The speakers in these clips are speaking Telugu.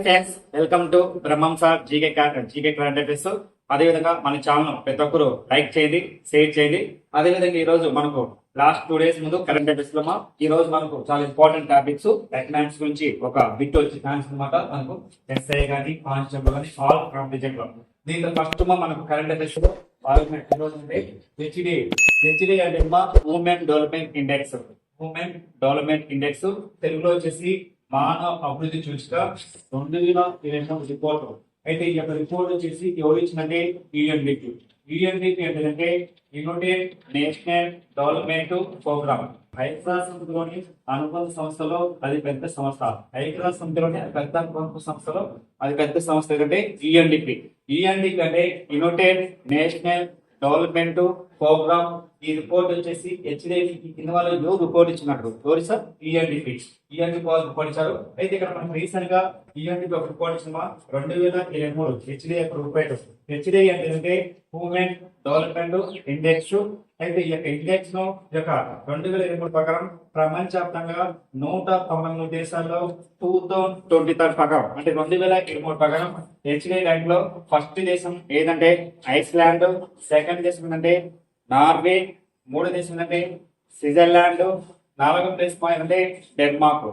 Friends, welcome to Brahmam sir GK current affairs. అదేవిధంగా మన ఛానల్ ప్రతి ఒక్కరు లైక్ చేయండి, షేర్ చేయండి. అదేవిధంగా ఈ రోజు మనకు లాస్ట్ 2 days ముందు కరెంట్ అఫైర్స్ లో ఈ రోజు మనకు చాలా ఇంపార్టెంట్ టాపిక్స్ ఎకనామిక్స్ గురించి ఒక బిట్ వచ్చి అనమాట. మనకు ఎస్ఐ కానీ కానిస్టేబుల్ కానీ ఆల్ కాంపిటేషన్ లో దీంట్లో ఫస్ట్ మనకు కరెంట్ అఫైర్స్ లో హెచ్డి అంటే women development index. Women development index తెలుగులో వచ్చేసి మానవ అభివృద్ధి సూచిక 2022 రిపోర్ట్. అయితే ఈ యొక్క రిపోర్ట్ వచ్చేసి ఎవరు ఇచ్చిందంటే యుఎన్డిపి. యుఎన్డిపి అంటే యునైటెడ్ నేషనల్ డెవలప్మెంట్ ప్రోగ్రామ్. ఐక్యరాజ్య సమితిలోని అనుబంధ సంస్థలో అది పెద్ద సంస్థ. ఐక్యరాజ్య సమితిలోని పెద్ద అనుబంధ సంస్థలో అది పెద్ద సంస్థ ఏంటంటే యుఎన్డిపి. యుఎన్డిపి అంటే యునైటెడ్ నేషనల్ డెవలప్మెంట్ ప్రోగ్రామ్. ఈ రిపోర్ట్ వచ్చేసి హెచ్డిఎఫ్ కింద వాళ్ళు ఎవరు రిపోర్ట్ ఇచ్చినట్టు ఎవరు సార్? యుఎన్డిపి వాళ్ళు రిపోర్ట్ ఇచ్చారు. అయితే ఇక్కడ మనం రీసెంట్ గా యుఎన్డిపి ఒక రిపోర్ట్ ఇచ్చిన 2023 హెచ్డిఎఫ్ రిపోర్ట్. హెచ్డి అంటే ఉమెన్ డెవలప్మెంట్ ఇండెక్స్. అయితే ఈ యొక్క ఇండెక్స్ ను 2023 ప్రకారం ప్రపంచవ్యాప్తంగా 193 దేశాల్లో 2023 ప్రకారం అంటే 2023 ప్రకారం హెచ్డి ర్యాంక్ లో ఫస్ట్ దేశం ఏదంటే ఐస్లాండ్, సెకండ్ దేశం ఏంటంటే నార్వే, మూడో దేశం ఏంటంటే స్విట్జర్లాండ్, నాలుగో ప్లేస్ అంటే డెన్మార్క్.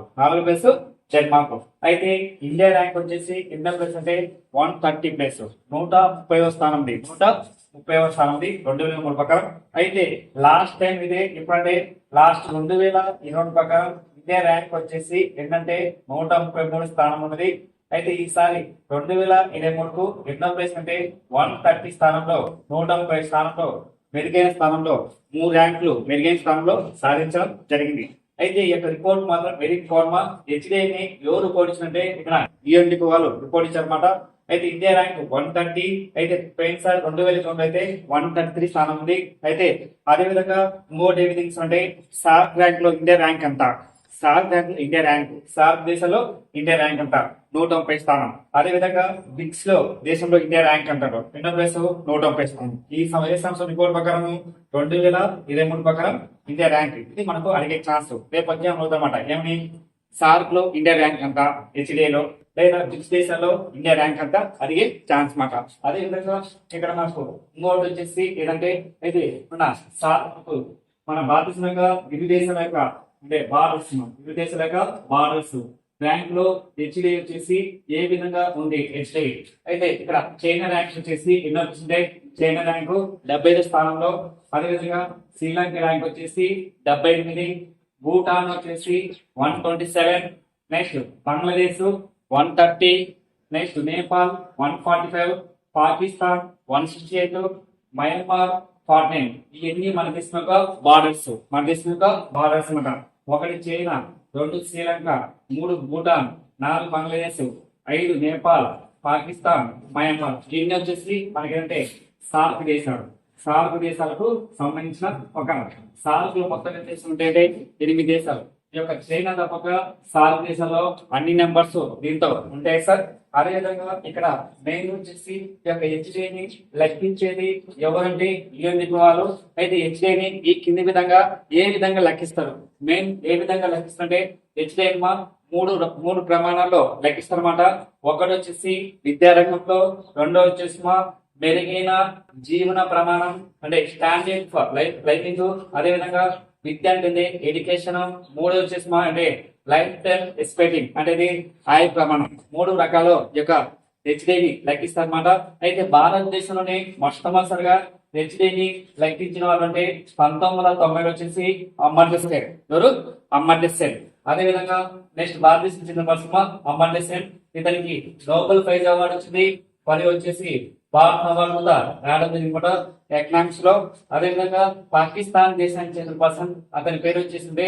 అయితే ఇండియా ర్యాంక్ వచ్చేసి ఎన్నో ప్లేస్ అంటే 130 ప్లేస్, 130వ స్థానం. 130వ స్థానం 2023 ప్రకారం. అయితే లాస్ట్ టైం ఇదే ఇప్పుడంటే లాస్ట్ 2020 ప్రకారం ఇండియా ర్యాంక్ వచ్చేసి ఏంటంటే 133 స్థానం ఉన్నది. అయితే ఈసారి 2023కు ఎన్నో ప్లేస్ అంటే 130 స్థానంలో 130 స్థానంలో మెరుగైన స్థానంలో 3 ర్యాంకులు మెరుగైన స్థానంలో సాధించడం జరిగింది. అయితే ఈ యొక్క రిపోర్ట్ మాత్రం వెరీ ఇంపార్టెంట్. హెచ్డిఐని ఎవరు రిపోర్ట్ ఇచ్చినట్టే ఇక్కడ యుఎన్డిపి వాళ్ళు రిపోర్ట్ ఇచ్చారన్నమాట. అయితే ఇండియా ర్యాంక్ 130. అయితే పోయినసారి 2009 అయితే 133 స్థానం ఉంది. అయితే అదేవిధంగా ఇంకోటి ఏమి అంటే సార్క్ ర్యాంక్ లో ఇండియా ర్యాంక్ ఎంత? సార్క్ దేశంలో ఇండియా ర్యాంక్ అంట 130 స్థానం. అదే విధంగా బిక్స్ లో దేశంలో ఇండియా ర్యాంక్ అంటారు ఎన్నో ప్లేస్ 130 స్థానం. ఈ సంవత్సరం రిపోర్ట్ ప్రకారం 2023 ప్రకారం ఇండియా ర్యాంక్ ఇది మనకు అడిగే ఛాన్స్ రేపు అధ్యాయం అవుతామన్నమాట. ఏమని సార్క్ లో ఇండియా ర్యాంక్ అంతా, హెచ్డిఏలో లేదా బిక్స్ దేశాల్లో ఇండియా ర్యాంక్ అంతా అడిగే ఛాన్స్ మాట. అదే విధంగా ఇక్కడ మనకు ఇంకోటి వచ్చేసి ఏంటంటే అయితే మన సార్క్ మన భారతదేశంగా ఇరు దేశాల యొక్క అంటే ఇరు దేశాల యొక్క బార్డర్స్ ర్యాంక్ లో హెచ్డి వచ్చేసి ఏ విధంగా ఉంది హెచ్డి. అయితే ఇక్కడ చైనా ర్యాంక్ వచ్చేసి ఎన్నో వచ్చింది? చైనా ర్యాంకు 75 స్థానంలో. అదేవిధంగా శ్రీలంక ర్యాంక్ వచ్చేసి 78, భూటాన్ వచ్చేసి 127, next Bangladesh 130, next Nepal 145, Pakistan 168, Myanmar 49. ఇవన్నీ మన దేశం యొక్క బార్డర్స్ అన్నమాట. 1 చైనా, 2 శ్రీలంక, 3 భూటాన్, 4 బంగ్లాదేశ్, 5 నేపాల్, పాకిస్తాన్, మయన్మార్. ఇవన్నీ వచ్చేసి మనకేంటంటే సార్క్ దేశాలకు సంబంధించిన ఒక సార్క్ లో మొత్తం దేశం ఉంటే 8 దేశాలు. ఈ యొక్క చైనా తప్పక సార్క్ దేశాల్లో అన్ని నెంబర్స్ దీంతో ఉంటాయి సార్. అదేవిధంగా ఇక్కడ మెయిన్ వచ్చేసి ఈ యొక్క హెచ్డిని లెక్కించేది ఎవరంటే యుఎన్డిపి వాళ్ళు. అయితే హెచ్డిని ఈ కింది విధంగా ఏ విధంగా లెక్కిస్తారు? మెయిన్ ఏ విధంగా లెక్కిస్తారంటే హెచ్డి మూడు ప్రమాణాల్లో లెక్కిస్తారన్నమాట. ఒకటి వచ్చేసి విద్యారంగంలో, రెండో వచ్చేసి మెరుగైన జీవన ప్రమాణం అంటే స్టాండర్డ్ ఫర్ లైఫ్. అదే విధంగా విద్య అంటే ఎడ్యుకేషన్. మూడో వచ్చేసి అంటే లైఫ్ టైం ఎక్స్పెక్టింగ్ అంటే ఇది ఆయు ప్రమాణం. 3 రకాల యొక్క హెచ్డిని లెక్కిస్తారన్నమాట. అయితే భారతదేశంలోనే మొట్టమొదటిసారిగా హెచ్డిని లెక్కించిన వాళ్ళు అంటే 1990 వచ్చేసి అమర్త్య సేన్. అదే విధంగా నెక్స్ట్ భారతదేశం చెందిన పర్సన్ అమర్త్య సేన్. ఇతనికి నోబెల్ ప్రైజ్ అవార్డు వచ్చింది. మరి వచ్చేసి భారత్ అవార్డు కూడా రావడం జరిగింది ఎకనామిక్స్ లో. అదే విధంగా పాకిస్తాన్ దేశానికి చెందిన పర్సన్ అతని పేరు వచ్చేసింది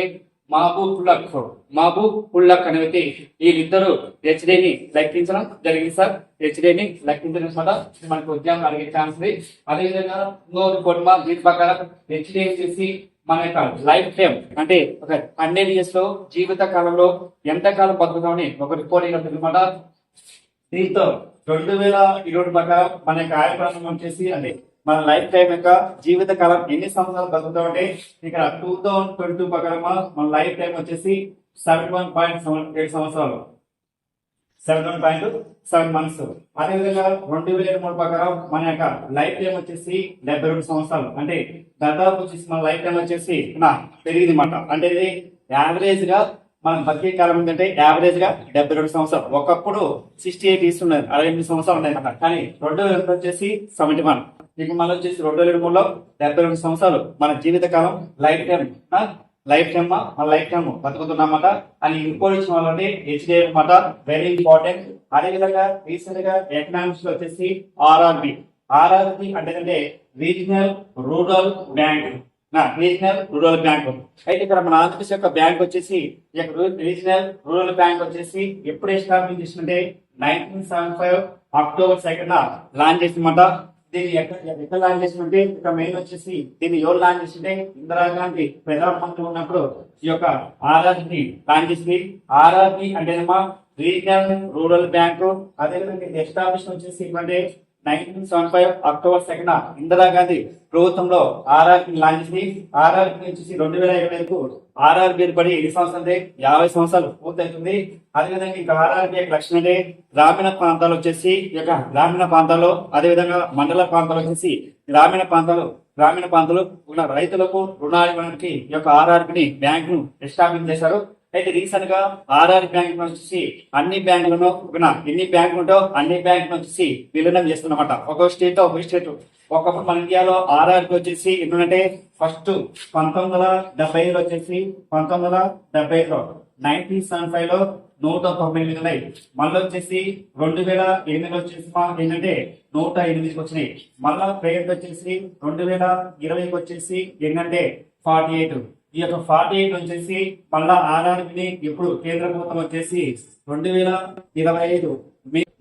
మహబూబ్ ఉల్లక్ అనే వ్యక్తి. వీళ్ళిద్దరూ హెచ్డిని లెక్కించడం జరిగింది సార్. హెచ్డిని లెక్కించడం మనకు ఉద్యోగం అడిగే ఛాన్స్ ఉంది. అదేవిధంగా దీని ప్రకారం హెచ్డి వచ్చేసి మన యొక్క లైఫ్ టైం అంటే ఒక 100 years లో జీవిత కాలంలో ఎంత కాలం బతుకుతామని ఒక రిపోర్టింగ్ అనమాట. దీంతో 2020 ప్రకారం మన యొక్క ఆయుర్దాయం వచ్చేసి అంటే మన లైఫ్ టైం యొక్క జీవిత కాలం ఎన్ని సంవత్సరాలు బతుకుతామంటే ఇక్కడ 2022 ప్రకారం మన లైఫ్ టైం వచ్చేసి 71.78 సంవత్సరాలు. 7.7 months. అదేవిధంగా 2023 ప్రకారం మన యొక్క లైఫ్ టైం వచ్చేసి 72 సంవత్సరాలు. అంటే దాదాపు వచ్చేసి మన లైఫ్ టైం వచ్చేసి పెరిగింది మాట. అంటే ఇది యావరేజ్ గా మన బతికే కాలం ఏంటంటే యావరేజ్ గా 72 సంవత్సరాలు. ఒకప్పుడు 68 ఇస్తున్నారు, 68 సంవత్సరాలు ఉన్నాయి అన్నమాట. కానీ 2020 వచ్చేసి 71. ఇక మళ్ళీ వచ్చేసి 2023లో 72 సంవత్సరాలు మన జీవిత కాలం లైఫ్ టైమ్ బతుకుతున్నమాట. అని ఇంకోటి ఇచ్చిన వాళ్ళంటే హెచ్డిఐ అనమాట, వెరీ ఇంపార్టెంట్. అదేవిధంగా రీసెంట్ గా ఎకనామిక్స్ లో వచ్చేసి ఆర్ఆర్బి అంటే రీజనల్ రూరల్ బ్యాంక్. అయితే ఇక్కడ మన ఆంధ్రప్రదేశ్ యొక్క బ్యాంక్ వచ్చేసి రీజనల్ రూరల్ బ్యాంక్ వచ్చేసి ఎప్పుడు ఎస్టాబ్లిష్ చేసిందంటే 1975 అక్టోబర్ 2 లాంచ్ చేసిందన్నమాట. దీన్ని ఎక్కడ లాంచ్ చేసిందంటే ఇక్కడ మెయిన్ వచ్చేసి దీన్ని ఎవరు లాంచ్ చేసింటే ఇందిరాగాంధీ ప్రధానమంత్రి ఉన్నప్పుడు ఈ యొక్క ఆర్ఆర్బి లాంచ్ చేసింది. ఆర్ఆర్బి అంటేనేమో రీజనల్ రూరల్ బ్యాంకు. అదేవిధంగా ఎస్టాబ్లిష్ వచ్చేసి అంటే 1975 అక్టోబర్ 2 ఇందిరాగాంధీ ప్రభుత్వంలో ఆర్ఆర్బి లాంచ్ చేసింది. ఆర్ఆర్బి వచ్చేసి 2020కు ఆర్ఆర్బి ఏర్పడి ఎన్ని సంవత్సరాలు 50 సంవత్సరాలు పూర్తవుతుంది. అదేవిధంగా ఇంకా ఆర్ఆర్బి లక్ష్యం అంటే గ్రామీణ ప్రాంతాలు వచ్చేసి గ్రామీణ ప్రాంతాల్లో, అదేవిధంగా మండల ప్రాంతాలు వచ్చేసి గ్రామీణ ప్రాంతాలు ఉన్న రైతులకు రుణాలు ఇవ్వడానికి ఈ యొక్క ఆర్ఆర్బిని బ్యాంకును ఎస్టాబ్లిష్ చేశారు. అయితే రీసెంట్ గా ఆర్ఆర్ బ్యాంక్ వచ్చేసి అన్ని బ్యాంకులను ఎన్ని బ్యాంకులు ఉంటో అన్ని బ్యాంకులు వచ్చేసి విలీనం చేస్తున్నమాట. ఒక్కొక్క స్టేట్ ఒకప్పుడు మన ఇండియాలో ఆర్ఆర్కి వచ్చేసి ఏంటంటే ఫస్ట్ 1970 వచ్చేసి 1975 లో 198 ఉన్నాయి. మళ్ళీ వచ్చేసి 2008 వచ్చేసి ఏంటంటే 108 వచ్చినాయి. మళ్ళా ప్రైవేట్ వచ్చేసి 2020 వచ్చేసి ఏంటంటే 48. ఈ యొక్క 48 వచ్చేసి మళ్ళా ఆర్ఆర్బిని ఇప్పుడు కేంద్ర ప్రభుత్వం వచ్చేసి 2025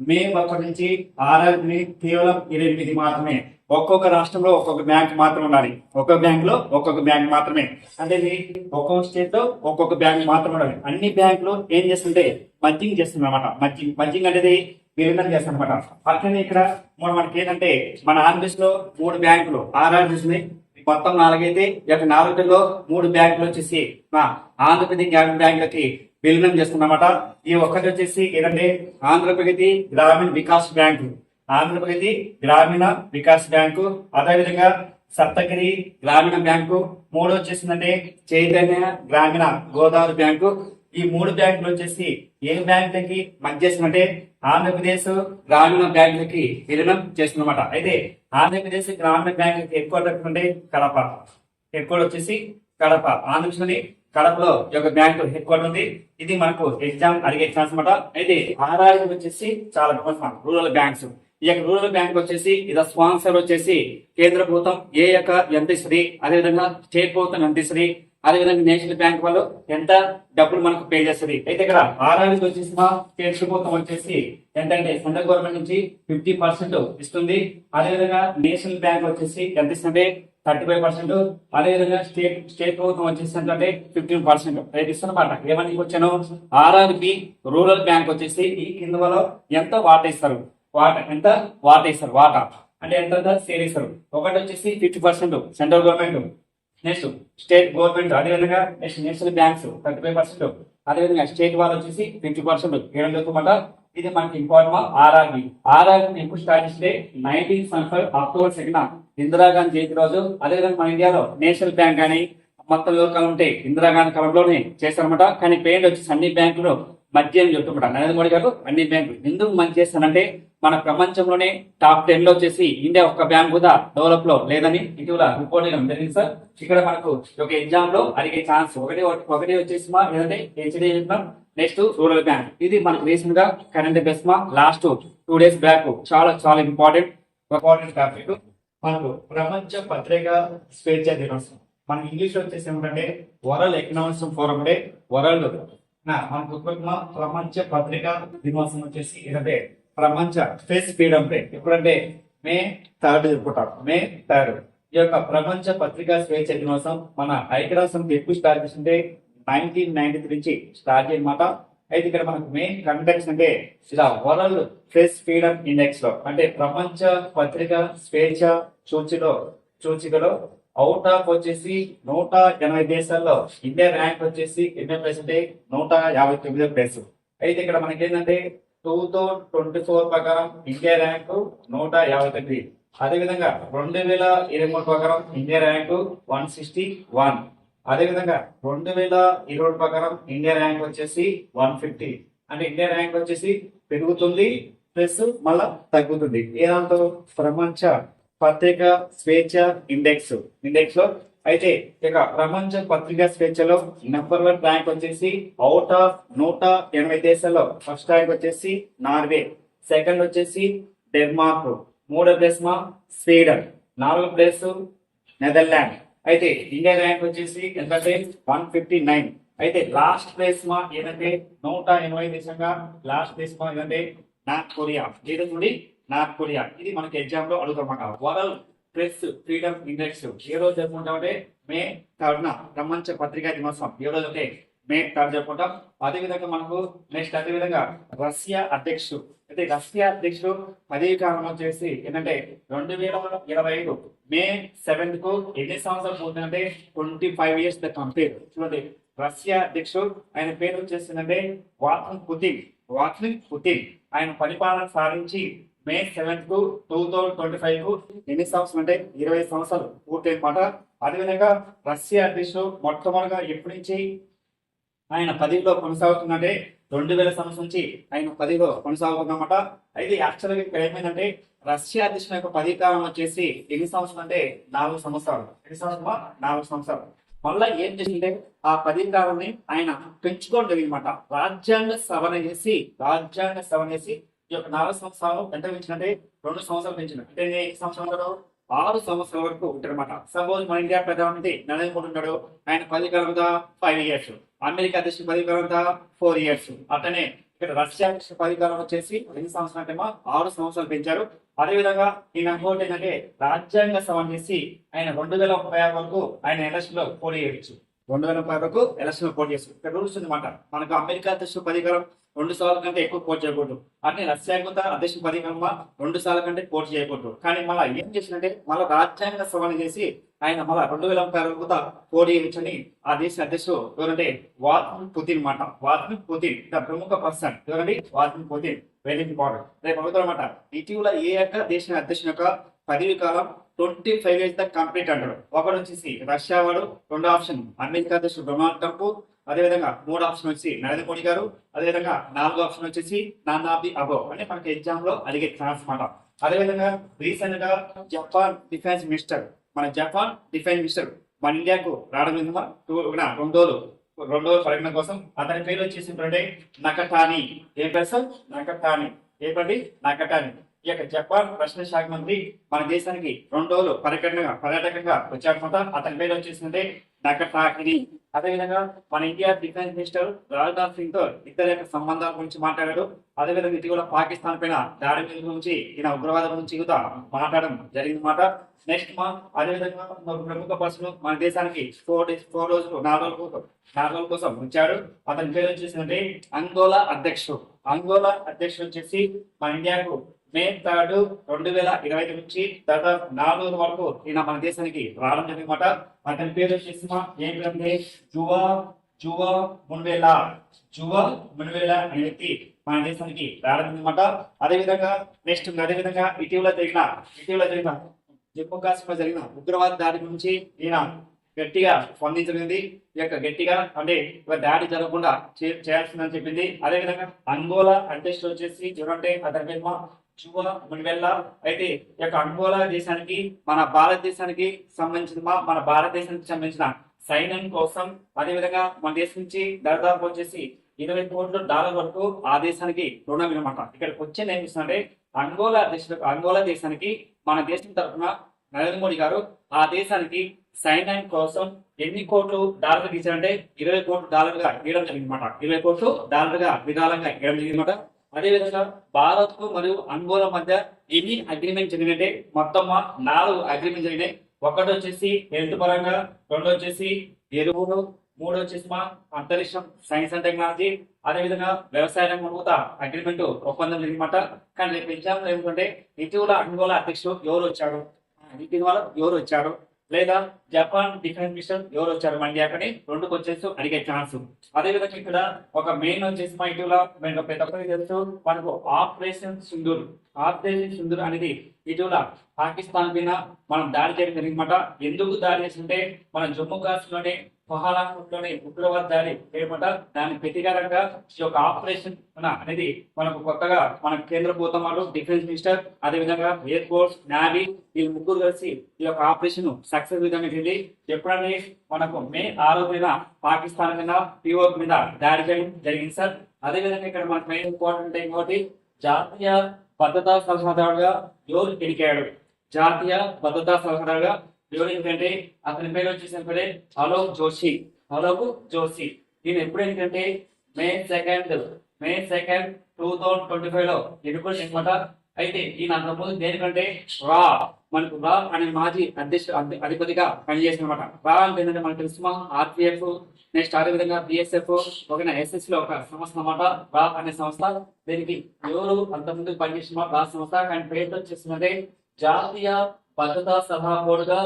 మే 1 నుంచి ఆర్ఆర్బిని కేవలం 28 మాత్రమే. ఒక్కొక్క రాష్ట్రంలో ఒక్కొక్క బ్యాంక్ మాత్రం ఉండాలి. ఒక్కొక్క బ్యాంక్ లో ఒక్కొక్క బ్యాంక్ మాత్రమే. అంటే ఒక్కొక్క స్టేట్ లో ఒక్కొక్క బ్యాంక్ మాత్రం ఉండాలి. అన్ని బ్యాంకులు ఏం చేస్తుంటే మర్జింగ్ చేస్తుంది అనమాట. మర్జింగ్ అనేది విలీనం చేస్తాం అనమాట. అట్లనే ఇక్కడ మనకి ఏంటంటే మన ఆంధ్రప్రదేశ్ లో 3 బ్యాంకులు ఆర్ఆర్బిస్ ఉన్నాయి. మొత్తం 4 అయితే ఈ యొక్క 4లో 3 బ్యాంకులు వచ్చేసి ఆంధ్రప్రదేశ్ బ్యాంకులకి విలీనం చేస్తున్నమాట. ఈ ఒక్కటి వచ్చేసి ఏంటంటే ఆంధ్రప్రగతి గ్రామీణ వికాస్ బ్యాంకు, అదేవిధంగా సప్తగిరి గ్రామీణ బ్యాంకు. 3 వచ్చేసిందంటే చైతన్య గ్రామీణ గోదావరి బ్యాంకు. ఈ 3 బ్యాంకులు వచ్చేసి ఏ బ్యాంకులకి మధ్య చేసిందంటే ఆంధ్రప్రదేశ్ గ్రామీణ బ్యాంకులకి విలీనం చేస్తున్నమాట. అయితే ఆంధ్రప్రదేశ్ గ్రామీణ బ్యాంక్ హెడ్ క్వార్టర్ అంటే కడప. వచ్చేసి కడప. ఆంధ్రప్రదేశ్ కడపలో ఈ యొక్క బ్యాంక్ హెడ్ క్వార్టర్ ఉంది. ఇది మనకు అడిగే ఛాన్స్ అనమాట. అయితే ఆర్ఆర్బి వచ్చేసి చాలా రూరల్ బ్యాంక్స్. ఈ యొక్క రూరల్ బ్యాంక్ వచ్చేసి ఇది స్పాన్సర్ వచ్చేసి కేంద్ర ప్రభుత్వం ఏ యొక్క ఎంత ఇస్తుంది, అదేవిధంగా స్టేట్ ప్రభుత్వం ఎంత ఇస్తుంది, అదేవిధంగా నేషనల్ బ్యాంక్ వాళ్ళు ఎంత డబ్బులు మనకు పే చేస్తుంది. అయితే ఇక్కడ ఆర్ఆర్బి వచ్చేసి కేంద్ర ప్రభుత్వం వచ్చేసి ఎంతంటే సెంట్రల్ గవర్నమెంట్ నుంచి 50% ఇస్తుంది. అదేవిధంగా నేషనల్ బ్యాంక్ వచ్చేసి ఎంత ఇస్తుంది 35%. అదేవిధంగా స్టేట్ ప్రభుత్వం వచ్చేసి అంటే 15% రేట్ ఇస్తున్నమాట. ఏమని వచ్చాను ఆర్ఆర్బి రూరల్ బ్యాంక్ వచ్చేసి ఈ కింద వాళ్ళు ఎంత వాటా ఇస్తారు, వాటా అంటే ఎంత సేల్ ఇస్తారు. ఒకటి వచ్చేసి 50% central government, next state government, అదేవిధంగా నెక్స్ట్ నేషనల్ బ్యాంక్స్ 35%, అదేవిధంగా స్టేట్ వాళ్ళు వచ్చేసి 50% ఇవ్వడం జరుగుతుందన్నమాట. ఇది మనకి ఇంపార్టెంట్. ఆర్ఆర్బి ఎప్పుడు స్టార్ట్ చేస్తే 1975 అక్టోబర్ 2 ఇందిరాగాంధీ జయంతి రోజు. అదేవిధంగా మన ఇండియాలో నేషనల్ బ్యాంక్ అని మొత్తం ఎవరికాలం ఉంటే ఇందిరాగాంధీ కాలంలోనే చేస్తారనమాట. కానీ పేమెంట్ వచ్చేసి అన్ని బ్యాంకులు మధ్య అని చెప్తుంటారు నరేంద్ర మోడీ గారు. అన్ని బ్యాంకులు ఎందుకు మంచి చేస్తానంటే మన ప్రపంచంలోనే టాప్ 10 లో వచ్చేసి ఇండియా ఒక్క బ్యాంక్ కూడా డెవలప్ లో లేదని ఇటీవల రిపోర్ట్ జరిగింది సార్. ఇక్కడ మనకు ఒక ఎగ్జామ్ లో అడిగే ఛాన్స్ ఒకటి వచ్చేసి లేదంటే హెచ్డి నెక్స్ట్ రూరల్ బ్యాంక్. ఇది మనకు రీసెంట్ గా current affairs last 2 days back చాలా ఇంపార్టెంట్ టాపిక్. మనకు ప్రపంచ పత్రికా స్వేచ్ఛ దినోత్సవం. మనకి ఇంగ్లీష్ లో వచ్చేసి ఏమిటంటే వరల్డ్ ఎకనామిక్స్ ఫోరం అంటే వరల్డ్ మనకు ప్రపంచ పత్రికా దినోత్సవం వచ్చేసి ఏంటంటే ప్రపంచ ప్రెస్ ఫ్రీడమ్ డే. ఎప్పుడంటే May 3 చెప్పుకుంటాం. May 3 ఈ యొక్క ప్రపంచ పత్రికా స్వేచ్ఛ దినోత్సవం మన ఐక్యరాష్ట్రం ఎప్పుడు స్టార్ట్ చేసింటే 1993 నుంచి స్టార్ట్ చేయమాట. అయితే ఇక్కడ మనకు మెయిన్ కంటెక్స్ అంటే ఇలా వరల్డ్ ప్రెస్ ఫ్రీడమ్ ఇండెక్స్ లో అంటే ప్రపంచ పత్రికా స్వేచ్ఛ సూచికలో అవుట్ ఆఫ్ వచ్చేసి 180 దేశాల్లో ఇండియా ర్యాంక్ వచ్చేసి ఎన్నో ప్లేస్ అంటే 159 ప్లేస్. అయితే ఇక్కడ మనకి ఏంటంటే 2024 ప్రకారం ఇండియా ర్యాంకు 159. అదేవిధంగా 2023 ప్రకారం ఇండియా ర్యాంకు 161. అదేవిధంగా 2020 ప్రకారం ఇండియా ర్యాంక్ వచ్చేసి 150. అంటే ఇండియా ర్యాంక్ వచ్చేసి పెరుగుతుంది ప్లస్ మళ్ళా తగ్గుతుంది. ఏదంతో ప్రపంచ పత్రిక స్వేచ్ఛ ఇండెక్స్ లో అయితే ఇక ప్రపంచ పత్రికా స్వేచ్ఛలో నెంబర్ 1 ర్యాంక్ వచ్చేసి అవుట్ ఆఫ్ 180 దేశాల్లో ఫస్ట్ ర్యాంక్ వచ్చేసి నార్వే, సెకండ్ వచ్చేసి డెన్మార్క్, మూడో ప్లేస్ మా స్వీడన్, నాలుగో ప్లేస్ నెదర్లాండ్. అయితే ఇండియా ర్యాంక్ వచ్చేసి ఎంతంటే 159. అయితే లాస్ట్ ప్లేస్ మా ఏంటంటే 180 దేశంగా లాస్ట్ ప్లేస్ మా ఏంటంటే నార్త్ కొరియా. ఇది నుండి నార్త్ కొరియా. ఇది మనకి ఎగ్జామ్ లో అడుగుతామన్నమాట. వరల్డ్ ప్రెస్ ఫ్రీడమ్ ఇండెక్స్ ఏ రోజు జరుపుకుంటామంటే మే 3న ప్రపంచ పత్రికా దినోత్సవం ఏ రోజు అంటే మే 3 జరుపుకుంటాం. అదేవిధంగా మనకు నెక్స్ట్ అదేవిధంగా రష్యా అధ్యక్షుడు పదవి కాలం వచ్చేసి ఏంటంటే 2025 మే 7 కు ఎన్ని సంవత్సరాలు పూర్తిందంటే 25 years ద కంప్లీట్. చూడండి రష్యా అధ్యక్షుడు ఆయన పేరు వచ్చేసిందంటే వ్లాదిమిర్ పుతిన్. ఆయన పరిపాలన సాధించి మే 7 కు 2025 కు ఎన్ని సంవత్సరాలు అంటే 20 సంవత్సరాలు పూర్తి అనమాట. అదేవిధంగా రష్యా అధ్యక్షుడు మొట్టమొదటిగా ఎప్పటి నుంచి ఆయన పదవిలో కొనసాగుతుందంటే 2000 సంవత్సరం నుంచి ఆయన పదవిలో కొనసాగుతుందన్నమాట. అయితే యాక్చువల్గా ఇక్కడ ఏమైందంటే రష్యా అధ్యక్షుల యొక్క పదవి కాలం వచ్చేసి ఎన్ని సంవత్సరాలు అంటే 4 సంవత్సరాలు. ఎన్ని సంవత్సరాలు? 4 సంవత్సరాలు. మళ్ళా ఏం చేసింటే ఆ పదవి కాలాన్ని ఆయన పెంచుకోవడం జరిగిందన్నమాట. రాజ్యాంగ సవరణ చేసి ఈ యొక్క 4 సంవత్సరాలు ఎంత పెంచినట్టే 2 సంవత్సరాలు పెంచినట్టు. అంటే ఎన్ని సంవత్సరాలు? 6 సంవత్సరాల వరకు ఉంటారన్నమాట. సపోజ్ మన ఇండియా ప్రధానమంత్రి నరేంద్ర మోడీ ఉన్నాడు, ఆయన పదవి కాలం 5 years. అమెరికా అధ్యక్షుడు పదవి కాలం 4 years. అట్లనే ఇక్కడ రష్యా పదవి కాలం వచ్చేసి ఎన్ని సంవత్సరాలు అంటే 6 సంవత్సరాలు పెంచారు. అదేవిధంగా ఈయన ఇంకోటి ఏంటంటే రాజ్యాంగ సవరణ చేసి ఆయన 2036 వరకు ఆయన ఎలక్షన్ లో పోటీ చేయొచ్చు. 2030 వరకు ఎలక్షన్ లో పోటీ చేస్తారు. ఇక్కడ రూల్స్ ఉందన్నమాట. మనకు అమెరికా అధ్యక్షుడు పదవి కాలం 2 సార్ల కంటే ఎక్కువ పోటీ చేయకూడదు. అంటే రష్యా అధ్యక్షుడు పదవి కాలం 2 సార్ల కంటే పోటీ చేయకూడదు. కానీ మళ్ళీ ఏం చేసిందంటే మళ్ళీ రాజ్యాంగ సవరణ చేసి ఆయన మళ్ళీ 2036 వరకు పోటీ చేయొచ్చని ఆ దేశ అధ్యక్షుడు ఎవరంటే వ్లాదిమిర్ పుతిన్ మాట. వ్లాదిమిర్ పుతిన్ ద ప్రముఖ పర్సన్ ఎవరండి? Vladimir Putin. Very important. రేపు అడుగుతారన్నమాట ఇటీవల ఏ యొక్క దేశ అధ్యక్షుని యొక్క పదవి కాలం 25 years ద కంప్లీట్ అంటాడు. ఒకటి వచ్చేసి రష్యా వాడు, రెండో ఆప్షన్ అమెరికా అధ్యక్షుడు డొనాల్డ్ ట్రంప్, అదేవిధంగా మూడో ఆప్షన్ వచ్చి నరేంద్ర మోడీ గారు, అదేవిధంగా నాలుగో ఆప్షన్ వచ్చేసి నాన్ ఆఫ్ ది అబోవ్ అని మనకి ఎగ్జామ్ లో అడిగే ఛాన్స్ మాట. అదేవిధంగా రీసెంట్ గా జపాన్ డిఫెన్స్ మినిస్టర్ మన ఇండియాకు రావడం రెండు రోజులు పర్యటన కోసం. అతని పేరు వచ్చేసి నకటాని. ఏం పేరు సార్? నకటాని. ఏంటండి? నకటాని. ఈ యొక్క జపాన్ రక్షణ శాఖ మంత్రి మన దేశానికి 2 రోజులు పర్యాటకంగా వచ్చారనమాట. అతని పేరు వచ్చేసిందంటే నకటాని. అదేవిధంగా మన India defence minister Rajnath Singh తో ఇద్దరి యొక్క సంబంధాల గురించి మాట్లాడారు. అదేవిధంగా ఇటీవల పాకిస్తాన్ పైన దాడి గురించి ఈయన ఉగ్రవాదం గురించి కూడా మాట్లాడడం జరిగిందన్నమాట. నెక్స్ట్ అదేవిధంగా ప్రముఖ పర్సన్ మన దేశానికి 4 రోజులు 4 రోజుల కోసం వచ్చాడు. అతని పేరు వచ్చేసిందంటే అంగోలా అధ్యక్షుడు వచ్చేసి మన ఇండియాకు మే 3, 2025 నుంచి దాదాపు 4 రోజుల వరకు ఈయన మన దేశానికి రావడం జరిగిందన్నమాట. అతని పేరు వచ్చేసి ఏంటంటే జువా మున్వేలా అనే వ్యక్తి మన దేశానికి రావడం జరిగిందన్నమాట. అదేవిధంగా నెక్స్ట్ ఇటీవల జరిగిన జమ్మూ కాశ్మీర్ జరిగిన ఉగ్రవాద దాడి గురించి ఈయన గట్టిగా స్పందించలేదు. ఈ యొక్క గట్టిగా అంటే దాడి జరగకుండా చేయాల్సిందని చెప్పింది. అదేవిధంగా అంగోలా అధ్యక్షుడు వచ్చేసి ఎవరంటే అతని పేరు జువా మున్వేలా. అయితే ఈ యొక్క అంగోలా దేశానికి మన భారతదేశానికి సంబంధించిన సైన్యం కోసం అదేవిధంగా మన దేశం నుంచి దాదాపు వచ్చేసి $20 కోట్ల వరకు ఆ దేశానికి రుణం అనమాట. ఇక్కడికి వచ్చే ఏం ఇస్తుందంటే అంగోలా దేశానికి మన దేశం తరఫున నరేంద్ర మోడీ గారు ఆ దేశానికి సైన్యం కోసం ఎన్ని కోట్లు డాలర్లు ఇచ్చారంటే $20 కోట్ల ఇవ్వడం జరిగిందన్నమాట. $20 కోట్ల విధాలుగా ఇవ్వడం జరిగిందన్నమాట. అదేవిధంగా భారత్ కు మరియు అంగోలా మధ్య ఎన్ని అగ్రిమెంట్ జరిగినట్టే మొత్తం 4 అగ్రిమెంట్ జరిగినాయి. ఒకటి వచ్చేసి హెల్త్ పరంగా, రెండు వచ్చేసి ఎరువులు, మూడు వచ్చేసి అంతరిక్షం సైన్స్ అండ్ టెక్నాలజీ, అదేవిధంగా వ్యవసాయ రంగం అగ్రిమెంట్ ఒప్పందం జరిగిందన్నమాట. కానీ రేపు ఎగ్జామ్ ఏమిటంటే ఇటీవల అంగోలా అధ్యక్షుడు ఎవరు వచ్చాడు, లేదా జపాన్ డిఫెన్స్ మినిస్టర్ ఎవరు వచ్చారు మన ఇండియాకని రెండుకి వచ్చేసి అడిగే ఛాన్స్. అదే విధంగా ఇక్కడ ఒక మెయిన్ వచ్చేసి మా ఇటీవల ప్రతి ఒక్కరికి తెలుసు మనకు ఆపరేషన్ సింధూర్. ఆపరేషన్ సింధూర్ అనేది ఇటీవల పాకిస్తాన్ మీద మనం దాడి చేయడం జరిగిందన్నమాట. ఎందుకు దాడి చేస్తుంటే మన జమ్మూ కాశ్మీర్లోని పహల్గామ్లోని ఉగ్రవాద దాడి చేయమాట. దాని ప్రతీకారంగా ఈ యొక్క ఆపరేషన్ అనేది మనకు కొత్తగా మన కేంద్ర ప్రభుత్వం వాళ్ళు డిఫెన్స్ మినిస్టర్ అదే విధంగా ఎయిర్ ఫోర్స్ నేవీ వీళ్ళు ముగ్గురు కలిసి ఈ యొక్క ఆపరేషన్ సక్సెస్ విధంగా చేయండి. ఎప్పుడని మనకు మే 6 పాకిస్తాన్ మీద పిఓ మీద దాడి చేయడం జరిగింది సార్. అదే విధంగా ఇక్కడ మనకు మెయిన్ ఇంపార్టెంట్ ఇంకోటి జాతీయ భద్రతా సలహాదారుగా ఎవరు ఎన్నికయ్యాడు. జాతీయ భద్రతా సలహాదారుగా ఎవరు ఏంటంటే అతని పేరు వచ్చేసరికి అలోక్ జోషి. అలోక్ జోషి నేను ఎప్పుడు ఏంటంటే మే 2 2025 లో ఎన్నుకోండి అనమాట. అయితే ఈయన అంతకుముందు దేనికంటే మనకు రా అనే మాజీ అధిపతిగా పనిచేసిన అనమాట. రా అంటే ఏంటంటే మనకు తెలుసు ఆర్పిఎఫ్ నెక్స్ట్ అదే విధంగా బిఎస్ఎఫ్ ఒక ఎస్ఎస్ లో ఒక సంస్థ అనమాట. రా అనే సంస్థ దీనికి ఎవరు అంతకుముందు పనిచేసిన రా సంస్థ కానీ పేరు వచ్చేసిందంటే జాతీయ భద్రతా సలహా బోర్డుగా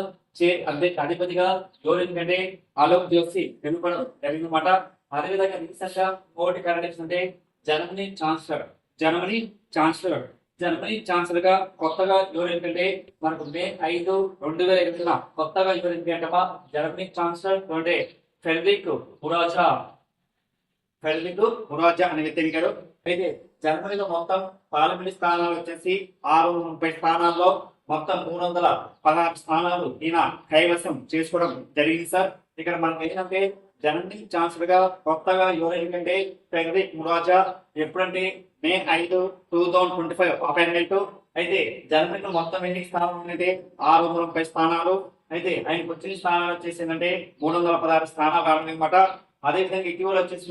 అధిపతిగా ఎవరు ఎందుకంటే అలోక్ జోషి ఎన్నుకోవడం జరిగిందన్నమాట. అదేవిధంగా రీసెంట్ గా కోటి కరెంట్ అంటే జర్మనీ ఛాన్సలర్ గా కొత్తగా ఎవరు ఏంటంటే మనకు మే 5, 2020 కొత్తగా ఎవరు ఏంటంటే జర్మనీ ఛాన్సలర్ అంటే ఫెడరిక్ మురాజా అనే వ్యక్తి ఎన్నికారు. అయితే జర్మనీలో మొత్తం పార్లమెంట్ స్థానాలు వచ్చేసి 630 స్థానాల్లో మొత్తం 316 స్థానాలు ఈయన కైవసం చేసుకోవడం జరిగింది సార్. ఇక్కడ మనం ఏంటంటే జర్మనీ ఛాన్సలర్ గా కొత్తగా ఎవరు ఏంటంటే ఫెడరిక్ మురాజా ఎప్పుడంటే మే 5, 2025 అపాయింట్మెంట్. అయితే జర్మనీలో మొత్తం ఎన్ని స్థానాలు అంటే 630 స్థానాలు. అయితే ఆయనకు వచ్చిన స్థానాలు వచ్చేసి ఏంటంటే 316 స్థానాలు రావడం అనమాట. అదేవిధంగా ఇటీవల వచ్చేసి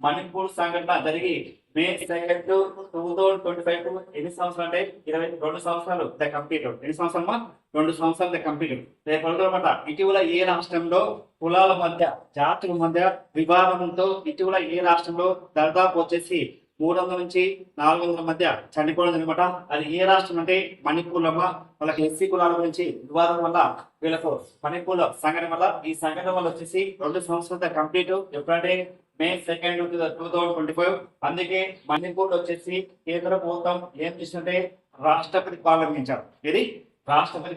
మణిపూర్ సంఘటన జరిగి మే 2, 2025 ఎన్ని సంవత్సరాలు అంటే 22 సంవత్సరాలు కంప్లీట్. ఎన్ని సంవత్సరాలు 2 సంవత్సరాలు కంప్లీట్ అనమాట. ఇటీవల ఏ రాష్ట్రంలో కులాల మధ్య జాతుల మధ్య వివాదంతో ఇటీవల ఏ రాష్ట్రంలో దాదాపు వచ్చేసి 300 నుంచి 400 మధ్య చనిపోవడం అనమాట. అది ఏ రాష్ట్రం అంటే మణిపూర్ లో వాళ్ళకి ఎస్సీ కులాల గురించి వివాదం వల్ల వీళ్ళకు మణిపూర్ సంఘటన వల్ల ఈ సంఘటన వల్ల వచ్చేసి 2 సంవత్సరాలు కంప్లీట్. ఎప్పుడంటే మే 2, 2025. అందుకే మణిపూర్ వచ్చేసి కేంద్ర ప్రభుత్వం ఏం చేసిందంటే రాష్ట్రపతి పాలన. ఇది రాష్ట్రపతి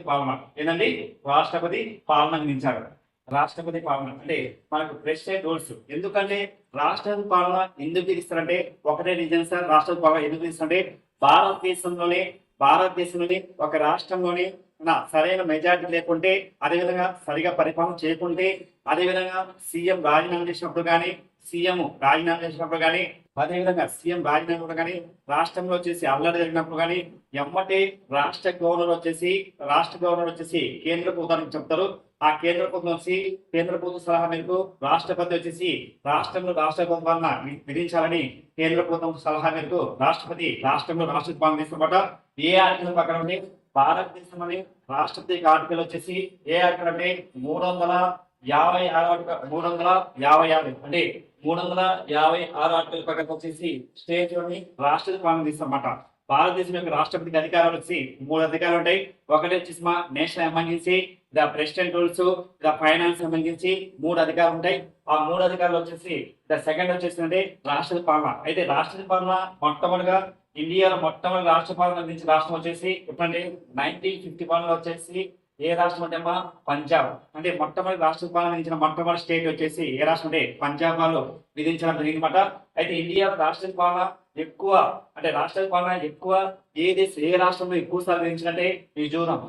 పాలన ఏంటండి రాష్ట్రపతి పాలన అందించారు. రాష్ట్రపతి పాలన అంటే మనకు ప్రెసిడెంట్ రూల్స్. ఎందుకంటే రాష్ట్రపతి పాలన ఎందుకు విధిస్తారంటే ఒకటే రీజన్ సార్. రాష్ట్రపతి పాలన ఎందుకు విధిస్తారంటే భారతదేశంలోని ఒక రాష్ట్రంలోని సరైన మెజారిటీ లేకుంటే అదేవిధంగా సరిగా పరిపాలన చేయకుంటే అదేవిధంగా సీఎం రాజీనామా చేసినప్పుడు కానీ అదేవిధంగా సీఎం రాజీనామా కానీ రాష్ట్రంలో వచ్చేసి అల్లరి జరిగినప్పుడు కానీ ఎమ్మటే రాష్ట్ర గవర్నర్ వచ్చేసి కేంద్ర ప్రభుత్వానికి చెప్తారు. ఆ కేంద్ర ప్రభుత్వం సలహా మేరకు రాష్ట్రపతి వచ్చేసి రాష్ట్రంలో రాష్ట్ర ప్రభుత్వాన్ని విధించాలని కేంద్ర ప్రభుత్వం సలహా మేరకు రాష్ట్రపతి రాష్ట్రంలో రాష్ట్రపతి పాలన చేస్తున్నమాట. ఏ ఆర్టికల్ ప్రకారం భారతదేశం అని రాష్ట్రపతి ఆర్టికల్ వచ్చేసి ఏ ఆర్టికల్ అంటే 356 అంటే 356 ఆర్టికల్ ప్రకారం వచ్చేసి స్టేట్ లోని రాష్ట్రపతి పాలన తీస్తామన్నమాట. భారతదేశం యొక్క రాష్ట్రపతికి అధికారాలు వచ్చి 3 అధికారులు ఉంటాయి. ఒకటి వచ్చేసి national emergency, the president rules, the finance emergency 3 అధికారులు ఉంటాయి. ఆ 3 అధికారులు వచ్చేసి ద సెకండ్ వచ్చేసి అంటే రాష్ట్రపతి పాలన. అయితే రాష్ట్రపతి పాలన మొట్టమొదటిగా ఇండియాలో మొట్టమొదటి రాష్ట్ర పాలన అందించిన రాష్ట్రం వచ్చేసి ఎప్పుడంటే 1951 వచ్చేసి ఏ రాష్ట్రం అంటే పంజాబ్. అంటే మొట్టమొదటి రాష్ట్ర పాలన అందించిన మొట్టమొదటి స్టేట్ వచ్చేసి ఏ రాష్ట్రం అంటే పంజాబ్ వాళ్ళు విధించడం జరిగిందన్నమాట. అయితే ఇండియా రాష్ట్ర పాలన ఎక్కువ ఏ రాష్ట్రంలో ఎక్కువ సార్లు విధించినట్టే మిజోరం.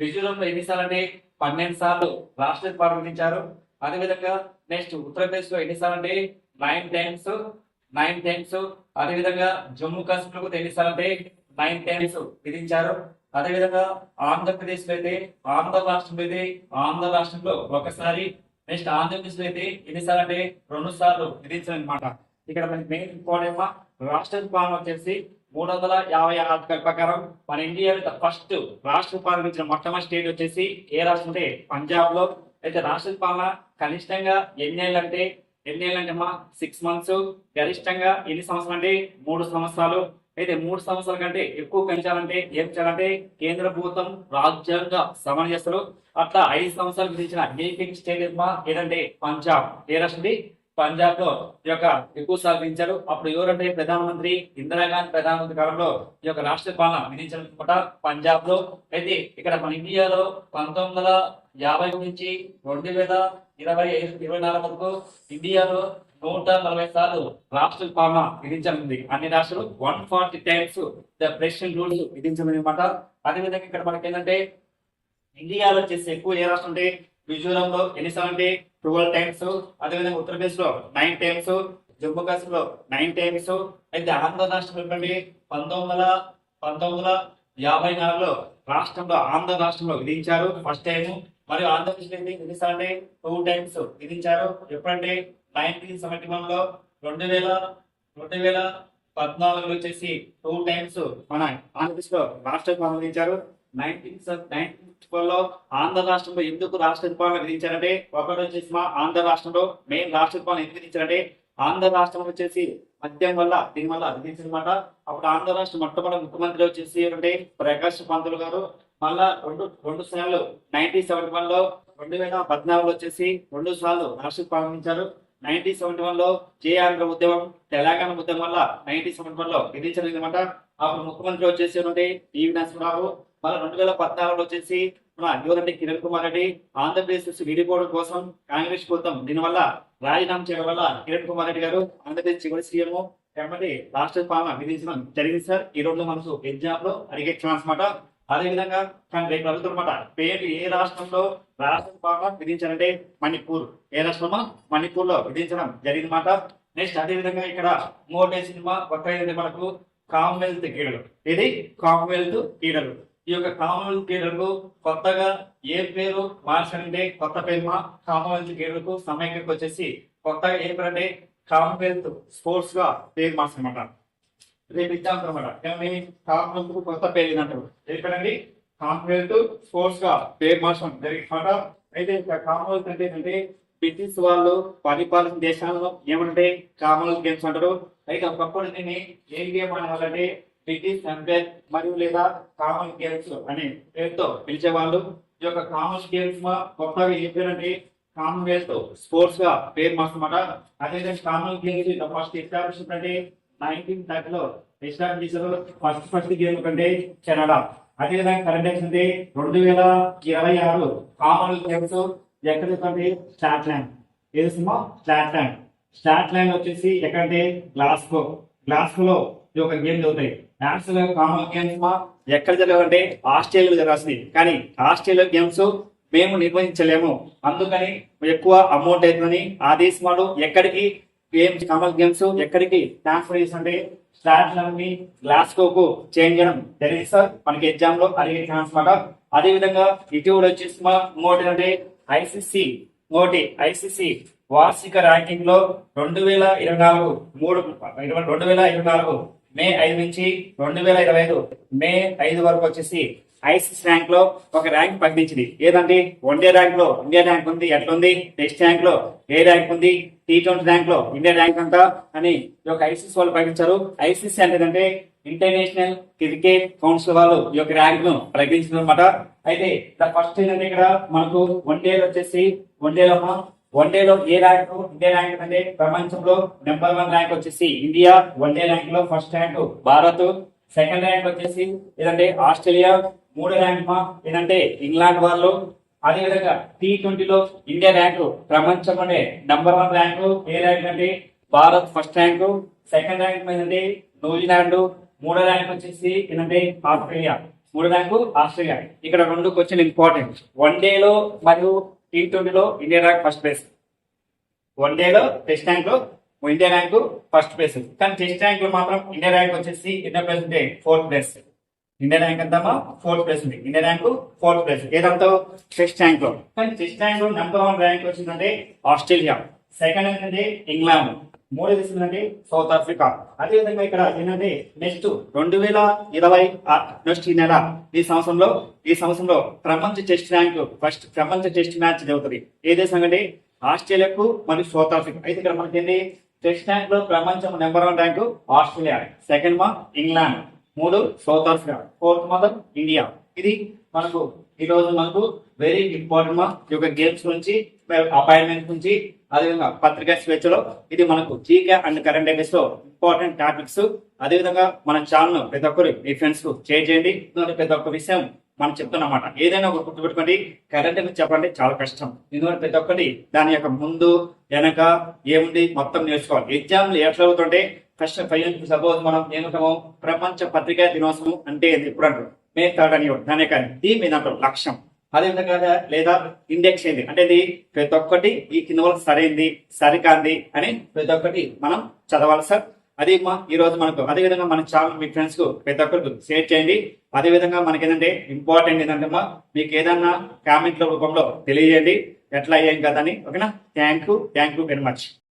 మిజోరంలో ఎన్నిసార్లు అంటే 12 సార్లు రాష్ట్రపతి పాలన విధించారు. అదేవిధంగా నెక్స్ట్ ఉత్తరప్రదేశ్ లో ఎన్నిసార్లు అంటే 9 టైమ్స్. అదేవిధంగా జమ్మూ కాశ్మీర్ లో ఎన్నిసార్లు అంటే 9 టైమ్స్ విధించారు. అదేవిధంగా ఆంధ్రప్రదేశ్ లో అయితే ఆంధ్ర రాష్ట్రంలో ఒకసారి, నెక్స్ట్ ఆంధ్రప్రదేశ్ లో అయితే ఎన్నిసార్లు అంటే 2 సార్లు విధించారు అనమాట. ఇక్కడ మనకి మెయిన్ ఇంపార్టెంట్ రాష్ట్రపతి పాలన వచ్చేసి 350 ఆర్టికల్ ప్రకారం మన ఇండియా ఫస్ట్ రాష్ట్రపతి పాలన ఇచ్చిన మొట్టమొదటి స్టేట్ వచ్చేసి ఏ రాష్ట్రం అంటే పంజాబ్ లో. అయితే రాష్ట్రపతి పాలన కనిష్టంగా ఎన్నేళ్ళు అంటే 6 months, గరిష్టంగా ఎన్ని సంవత్సరాలు అంటే 3 సంవత్సరాలు. అయితే 3 సంవత్సరాల కంటే ఎక్కువ పెంచాలంటే ఏం చేయాలంటే కేంద్ర ప్రభుత్వం రాజ్యాంగ సవరణ చేస్తారు. అట్లా 5 సంవత్సరాలు విధించిన ఏకైక స్టేట్ ఏదంటే పంజాబ్. ఏ రాష్ట్రం? పంజాబ్ లో ఈ యొక్క ఎక్కువ సార్లు విధించారు. అప్పుడు ఎవరంటే ప్రధానమంత్రి ఇందిరాగాంధీ ప్రధానమంత్రి కాలంలో ఈ యొక్క రాష్ట్ర పాలన విధించాలనుకుంట పంజాబ్ లో. అయితే ఇక్కడ మన ఇండియాలో 1950 నుంచి 2024 వరకు ఇండియాలో 140 సార్లు రాష్ట్ర పాలన విధించనుంది. అన్ని రాష్ట్రాలు 140 టైమ్స్ ద ప్రెసిడెంట్ రూల్స్ విధించనుంది అనమాట. అదేవిధంగా ఇక్కడ మనకి ఏంటంటే ఇండియాలో వచ్చేసి ఎక్కువ ఏ రాష్ట్రం అంటే మిజోరాంలో ఎన్నిసార్లు అంటే 12 టైమ్స్, అదేవిధంగా ఉత్తరప్రదేశ్ లో 9 టైమ్స్, జమ్మూ కాశ్మీర్ లో 9 టైమ్స్. అయితే ఆంధ్ర రాష్ట్రం ఏంటంటే 1954లో రాష్ట్రంలో ఆంధ్ర రాష్ట్రంలో విధించారు ఫస్ట్ టైం. మరియు ఆంధ్రప్రదేశ్ ఎన్నిసార్లు అంటే 2 టైమ్స్ విధించారు. ఎప్పుడంటే 1971 లో, 2014 వచ్చేసి 2 టైమ్స్ మన ఆంధ్రప్రదేశ్ లో రాష్ట్ర పాలన విధించారు. 1994 లో ఆంధ్ర రాష్ట్రంలో ఎందుకు రాష్ట్ర పాలన విధించారంటే ఒకటి వచ్చేసి మా ఆంధ్ర రాష్ట్రంలో మెయిన్ రాష్ట్ర పాలన ఎందుకు విధించారంటే ఆంధ్ర రాష్ట్రం వచ్చేసి మద్యం వల్ల దీని వల్ల విధించనమాట. అప్పుడు ఆంధ్ర రాష్ట్ర మొట్టమొదటి ముఖ్యమంత్రి వచ్చేసి అంటే ప్రకాష్ పంతులు గారు. మళ్ళా రెండు సార్లు 1971 లో, 2014 వచ్చేసి 2 సార్లు రాష్ట్ర పాలించారు. 1971 లో జే ఆంధ్ర ఉద్యమం, తెలంగాణ ఉద్యమం వల్ల 1971 లో విధించలేదు అనమాట. అప్పుడు ముఖ్యమంత్రి వచ్చేసి టీవీ నరసింహరావు. మళ్ళీ 2014 వచ్చేసి ఎవరంటే కిరణ్ కుమార్ రెడ్డి. ఆంధ్రప్రదేశ్ విడిపోవడం కోసం కాంగ్రెస్ ప్రభుత్వం దీనివల్ల రాజీనామా చేయడం వల్ల కిరణ్ కుమార్ రెడ్డి గారు ఆంధ్రప్రదేశ్ చివరి సీఎం కాబట్టి రాష్ట్ర పాలన విధించడం జరిగింది సార్. ఈ రోజు మనకు ఎగ్జామ్ లో అడిగే ఛాన్స్ అనమాట. అదేవిధంగా కానీ రేపు అడుగుతున్నమాట పేరు ఏ రాష్ట్రంలో రాష్ట్ర పాలన విధించారంటే మణిపూర్. ఏ రాష్ట్రమా? మణిపూర్ లో విధించడం జరిగిందన్నమాట. నెక్స్ట్ అదేవిధంగా ఇక్కడ మోటే సినిమా కొత్త మనకు కామన్వెల్త్ క్రీడలు. ఇది కామన్వెల్త్ క్రీడలు. ఈ యొక్క కామన్వెల్త్ క్రీడలకు కొత్తగా ఏ పేరు మార్చాలంటే కొత్త పేరు మా కామన్వెల్త్ క్రీడలకు సమైక్యకు వచ్చేసి కొత్తగా ఏ పేరు అంటే కామన్వెల్త్ స్పోర్ట్స్ గా పేరు మార్చనమాట. రేపు ఎగ్జామ్ అనమాట. కామన్వెల్త్ కొత్త పేరు ఏంటంటారు ఏంటండి కామన్వెల్త్ స్పోర్ట్స్ గా పేరు మార్చడం జరిగిందన్నమాట. అయితే కామన్వెల్త్ అంటే ఏంటంటే బ్రిటిష్ వాళ్ళు పరిపాలన దేశాలలో ఏమంటే కామన్వెల్త్ గేమ్స్ అంటారు. అయితే ఒకప్పుడు దీన్ని ఏం గేమ్ అనేవాళ్ళంటే బ్రిటిష్ ఎంపైర్ మరియు లేదా కామన్ గేమ్స్ అనే పేరుతో పిలిచేవాళ్ళు. ఈ యొక్క కామన్ గేమ్స్ కొత్తగా ఏం పేరంటే కామన్వెల్త్ స్పోర్ట్స్ గా పేరు మార్చమాట. అదేవిధంగా కామన్ గేమ్స్ ఫస్ట్ ఎస్టాబ్లిష్ అంటే 1930 లో ఎస్టాబ్లిష్ చేశారు. ఫస్ట్ గేమ్ కంటే కెనడా. అదేవిధంగా కరెంట్ అంటే 2026 కామన్వెల్త్ గేమ్స్ ఎక్కడ అంటే స్కాట్లాండ్. ఏది సినిమా? స్కాట్లాండ్ వచ్చేసి ఎక్కడంటే గ్లాస్గోలో ఈ యొక్క గేమ్ జరుగుతాయి. కామన్ గేమ్స్ ఎక్కడ జరగాలంటే ఆస్ట్రేలియాలో జరగాల్సింది. కానీ ఆస్ట్రేలియా గేమ్స్ మేము నిర్వహించలేము, అందుకని ఎక్కువ అమౌంట్ అవుతుందని ఆ దేశం వాళ్ళు ఎక్కడికి గేమ్స్ కామన్ గేమ్స్ ఎక్కడికి ట్రాన్స్ఫర్ చేస్తుంటే స్కాట్లాండ్ ని గ్లాస్గోకు చేంజ్ చేయడం జరిగింది సార్. మనకి ఎగ్జామ్ లో అడిగే ఛాన్స్ మాట. అదే విధంగా ఇటీవల వచ్చేసి ఇంకోటి అంటే ఐసీసీ వార్షిక ర్యాంకింగ్ లో 2024 మే 5 నుంచి 2025 మే 5 వరకు వచ్చేసి ఐసీసీ ర్యాంక్ లో ఒక ర్యాంక్ ప్రకటించింది. ఏదంటే వన్డే ర్యాంక్ లో ఇండియా ర్యాంక్ ఉంది ఎట్లుంది, టెస్ట్ ర్యాంక్ లో ఏ ర్యాంక్ ఉంది, T20 ర్యాంక్ లో ఇండియా ర్యాంక్ అంతా అని ఈ యొక్క ఐసీసీ వాళ్ళు ప్రకటించారు. ఐసీసీ అంటే ఇంటర్నేషనల్ క్రికెట్ కౌన్సిల్ వాళ్ళు ఈ యొక్క ర్యాంక్ ను ప్రకటించారు అనమాట. అయితే ఫస్ట్ ఏంటంటే ఇక్కడ మనకు వన్డేలో వచ్చేసి వన్డేలో ఏ ర్యాంక్ ఇండియా ర్యాంక్ అంటే ప్రపంచంలో నెంబర్ 1 ర్యాంక్ వచ్చేసి ఇండియా. వన్డే ర్యాంక్ లో first rank Bharat, second rank వచ్చేసి ఏదంటే ఆస్ట్రేలియా, 3వ ర్యాంక్ ఏదంటే ఇంగ్లాండ్ వాళ్ళు. అదేవిధంగా T20లో ఇండియా ర్యాంక్ ప్రపంచంలోనే నెంబర్ 1 ర్యాంక్. ఏ ర్యాంక్ అంటే Bharat first rank, second rank ఏంటంటే న్యూజిలాండ్, 3వ ర్యాంక్ వచ్చేసి ఏంటంటే ఆస్ట్రేలియా. 3వ ర్యాంక్ ఆస్ట్రేలియా. ఇక్కడ 2 క్వశ్చన్ ఇంపార్టెంట్. వన్డేలో మరియు T20లో ఇండియా ర్యాంక్ ఫస్ట్ ప్లేస్. వన్డేలో టెస్ట్ ర్యాంక్ లో ఇండియా ర్యాంక్ ఫస్ట్ ప్లేస్. కానీ టెస్ట్ ర్యాంక్ లో మాత్రం ఇండియా ర్యాంక్ వచ్చేసి ఎన్నో ప్లేస్ ఉంటే 4th ప్లేస్. ఇండియా ర్యాంక్ అంతా 4th ప్లేస్ ఉంది. ఇండియా ర్యాంక్ 4th ప్లేస్ ఏదంతా టెస్ట్ ర్యాంక్ లో. కానీ టెస్ట్ ర్యాంక్ లో నెంబర్ 1 ర్యాంక్ వచ్చిందంటే ఆస్ట్రేలియా, సెకండ్ ఏంటంటే ఇంగ్లాండ్, 3వ వచ్చిందంటే సౌత్ ఆఫ్రికా. అదే విధంగా ఇక్కడ ఏంటంటే నెక్స్ట్ 2020 నెక్స్ట్ ఈ సంవత్సరంలో ప్రపంచ టెస్ట్ ర్యాంక్ ప్రపంచ టెస్ట్ మ్యాచ్ జరుగుతుంది. ఏ దేశం అంటే ఆస్ట్రేలియాకు మరియు సౌత్ ఆఫ్రికా. అయితే ఇక్కడ మనకి ఏంటి టెస్ట్ ర్యాంక్ లో ప్రపంచం నెంబర్ 1 ర్యాంకు ఆస్ట్రేలియా, సెకండ్ మా ఇంగ్లాండ్, 3 సౌత్ ఆఫ్రికా, 4th మాత్రం ఇండియా. ఇది మనకు ఈ రోజు మనకు వెరీ ఇంపార్టెంట్ మా ఈ యొక్క గేమ్స్ గురించి, అపాయింట్మెంట్ గురించి, అదేవిధంగా పత్రికా స్వేచ్ఛలో ఇది మనకు జీకే అండ్ కరెంట్ అఫైర్స్ లో ఇంపార్టెంట్ టాపిక్స్. అదేవిధంగా మన ఛానల్ ప్రతి ఒక్కరు మీ ఫ్రెండ్స్ కు షేర్ చేయండి. ఎందుకంటే ప్రతి ఒక్క విషయం మనం చెప్తున్నమాట. ఏదైనా ఒక గుర్తుపెట్టుకోండి, కరెంట్ అఫైర్స్ చెప్పాలంటే చాలా కష్టం. ఎందుకంటే ప్రతి ఒక్కటి దాని యొక్క ముందు వెనక ఏముంది మొత్తం నేర్చుకోవాలి. ఎగ్జామ్లు ఎట్లా అవుతుంటే ఫస్ట్ సపోజ్ మనం ఏమంటాము, ప్రపంచ పత్రికా దినోత్సవం అంటే ఎప్పుడు అంటారు, May 3rd అని దానే కానీ దీని మీద అంటారు లక్ష్యం. అదేవిధంగా లేదా ఇండెక్స్ ఏంది అంటే ఇది ప్రతి ఒక్కటి ఈ కింద వరకు సరైంది సరికాంది అని ప్రతి ఒక్కటి మనం చదవాలి సార్. అది మా ఈ రోజు మనకు అదేవిధంగా మన ఛానల్ మీ ఫ్రెండ్స్ కు ప్రతి ఒక్కరికి షేర్ చేయండి. అదేవిధంగా మనకి ఏంటంటే ఇంపార్టెంట్ ఏంటంటే మా మీకు ఏదన్నా కామెంట్ల రూపంలో తెలియజేయండి ఎట్లా ఏం కదా అని. ఓకేనా? Thank you very much.